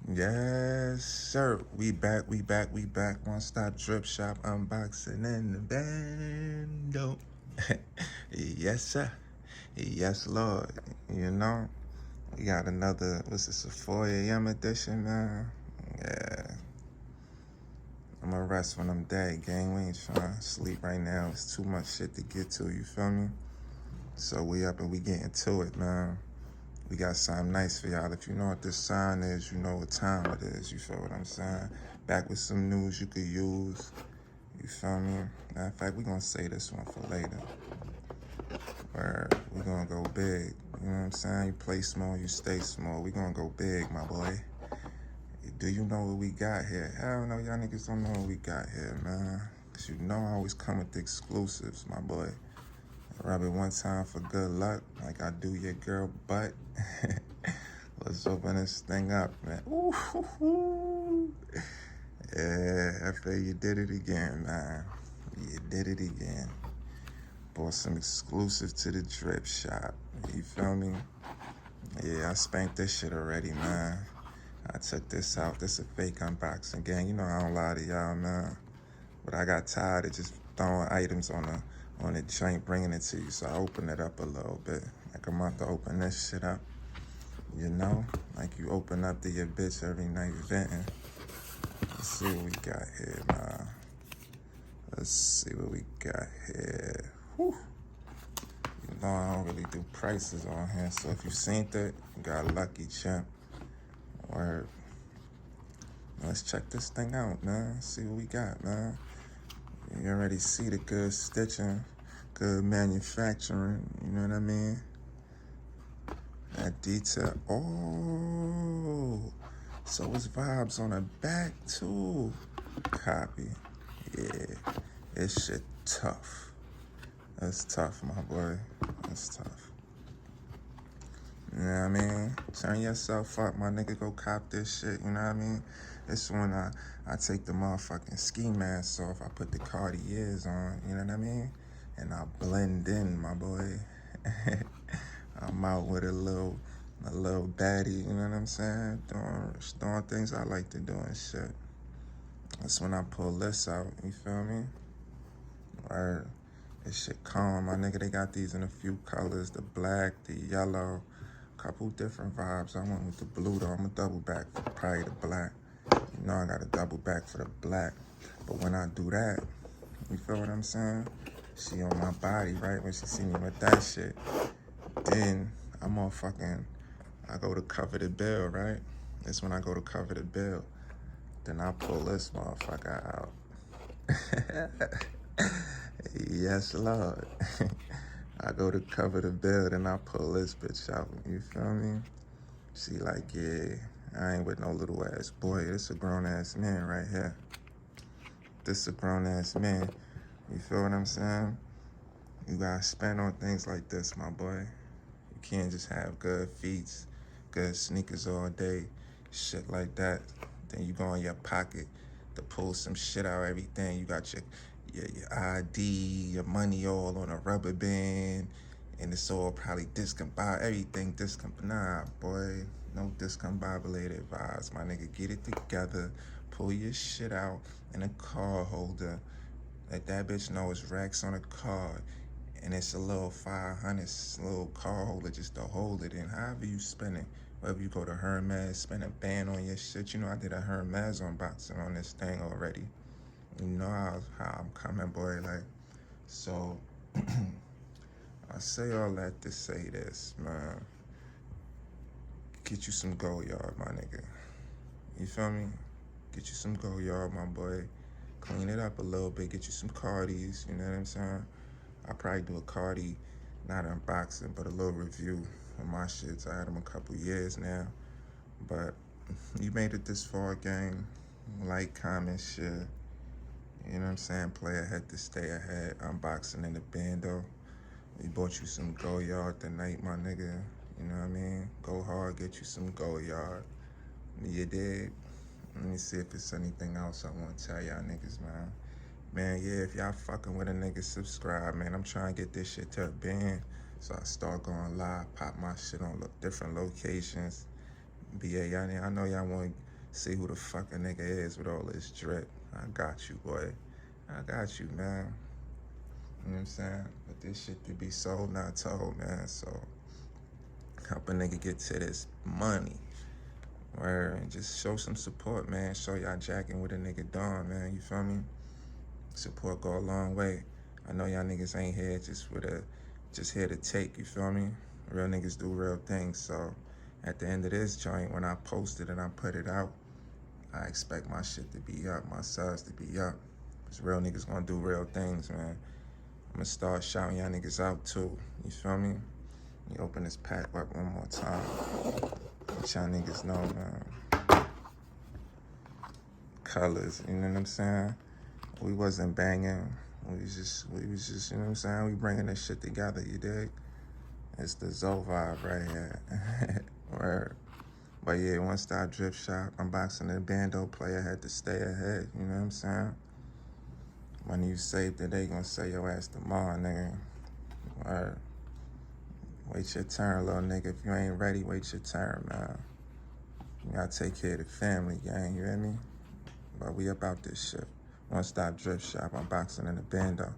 Yes, sir. We back, we back, we back. One stop drip shop unboxing in the bando. Yes, sir. Yes, Lord. You know, we got another, what's this, a 4 a.m. edition, man? Yeah. I'm gonna rest when I'm dead, gang. We ain't trying to sleep right now. It's too much shit to get to, you feel me? So we up and we getting to it, man. We got something nice for y'all. If you know what this sign is, you know what time it is. You feel what I'm saying? Back with some news you could use. You feel me? Matter of fact, we gonna say this one for later. Where we gonna go big. You know what I'm saying? You play small, you stay small. We gonna go big, my boy. Do you know what we got here? Hell no, y'all niggas don't know what we got here, man. Cause you know I always come with the exclusives, my boy. Rub it one time for good luck, like I do your girl butt. Let's open this thing up, man. Ooh, yeah, I feel you did it again, man. You did it again. Bought some exclusive to the drip shop. You feel me? Yeah, I spanked this shit already, man. I took this out. This a fake unboxing, gang. You know I don't lie to y'all, man. But I got tired of just throwing items on the joint, bringing it to you. So I opened it up a little bit. Like I'm about to open this shit up. You know, like you open up to your bitch every night venting. Let's see what we got here, man. Let's see what we got here. Whew. You know I don't really do prices on here, so if you seen that, you got lucky, champ. Word. Let's check this thing out, man. See what we got, man. You already see the good stitching, good manufacturing, you know what I mean? That detail. Oh, so it's vibes on the back too. Copy. Yeah, this shit tough. That's tough, my boy. That's tough. You know what I mean? Turn yourself up, my nigga. Go cop this shit, you know what I mean? This when I take the motherfucking ski mask off. I put the Cartiers on, you know what I mean? And I blend in, my boy. I'm out with a little baddie, you know what I'm saying? Doing things I like to do and shit. That's when I pull this out, you feel me? Or this shit calm, my nigga. They got these in a few colors, the black, the yellow, couple different vibes. I went with the blue though. I'm a double back for probably the black. You know I got a double back for the black. But when I do that, you feel what I'm saying? She on my body, right? When she see me with that shit, then I'm all fucking, I go to cover the bill, right? That's when I go to cover the bill. Then I pull this motherfucker out. Yes, Lord. I go to cover the bill, then I pull this bitch out. You feel me? She like, yeah, I ain't with no little ass boy. This a grown ass man right here. This a grown ass man. You feel what I'm saying? You gotta spend on things like this, my boy. You can't just have good feet, good sneakers all day, shit like that. Then you go in your pocket to pull some shit out, everything. You got your ID, your money all on a rubber band, and it's all probably discombobulated, everything nah, boy, no discombobulated vibes, my nigga. Get it together, pull your shit out in a card holder. Let that bitch know it's racks on a card, and it's a little 500 little card holder just to hold it in. However you spend it, whether you go to Hermes, spend a band on your shit. You know I did a Hermes unboxing on this thing already. You know how I'm coming, boy. Like, so I say all that to say this, man. Get you some Goyard, my nigga. You feel me? Get you some Goyard, my boy. Clean it up a little bit. Get you some Cardis. You know what I'm saying? I probably do a Cardi, not unboxing, but a little review of my shits. I had them a couple years now, but you made it this far, gang. Like, comment, share. You know what I'm saying? Play ahead to stay ahead. Unboxing in the bando. We bought you some Goyard tonight, my nigga. You know what I mean? Go hard, get you some Goyard. You dig? Let me see if there's anything else I want to tell y'all niggas, man. Man, yeah, if y'all fucking with a nigga, subscribe, man. I'm trying to get this shit to a band. So I start going live, pop my shit on different locations. But yeah, y'all, I know y'all want See who the fuck a nigga is with all this drip. I got you, boy. I got you, man. You know what I'm saying? But this shit to be sold, not told, man. So help a nigga get to this money. Word, and just show some support, man. Show y'all jacking with a nigga doing, man. You feel me? Support go a long way. I know y'all niggas ain't here just here to take, you feel me? Real niggas do real things. So at the end of this joint, when I post it and I put it out, I expect my shit to be up, my subs to be up. Cause real niggas gonna do real things, man. I'm gonna start shouting y'all niggas out too. You feel me? Let me open this pack up one more time. Let y'all niggas know, man. Colors, you know what I'm saying? We wasn't banging. We was just, you know what I'm saying? We bringing this shit together, you dig? It's the Zoe vibe right here. Word. But yeah, One Stop Drip Shop, unboxing the bando player, had to stay ahead, you know what I'm saying? When you save it, they gonna say your ass tomorrow, nigga. Word. Wait your turn, little nigga. If you ain't ready, wait your turn, man. You gotta take care of the family, gang, you hear me? But we about this shit. One Stop Drip Shop, unboxing in the bando.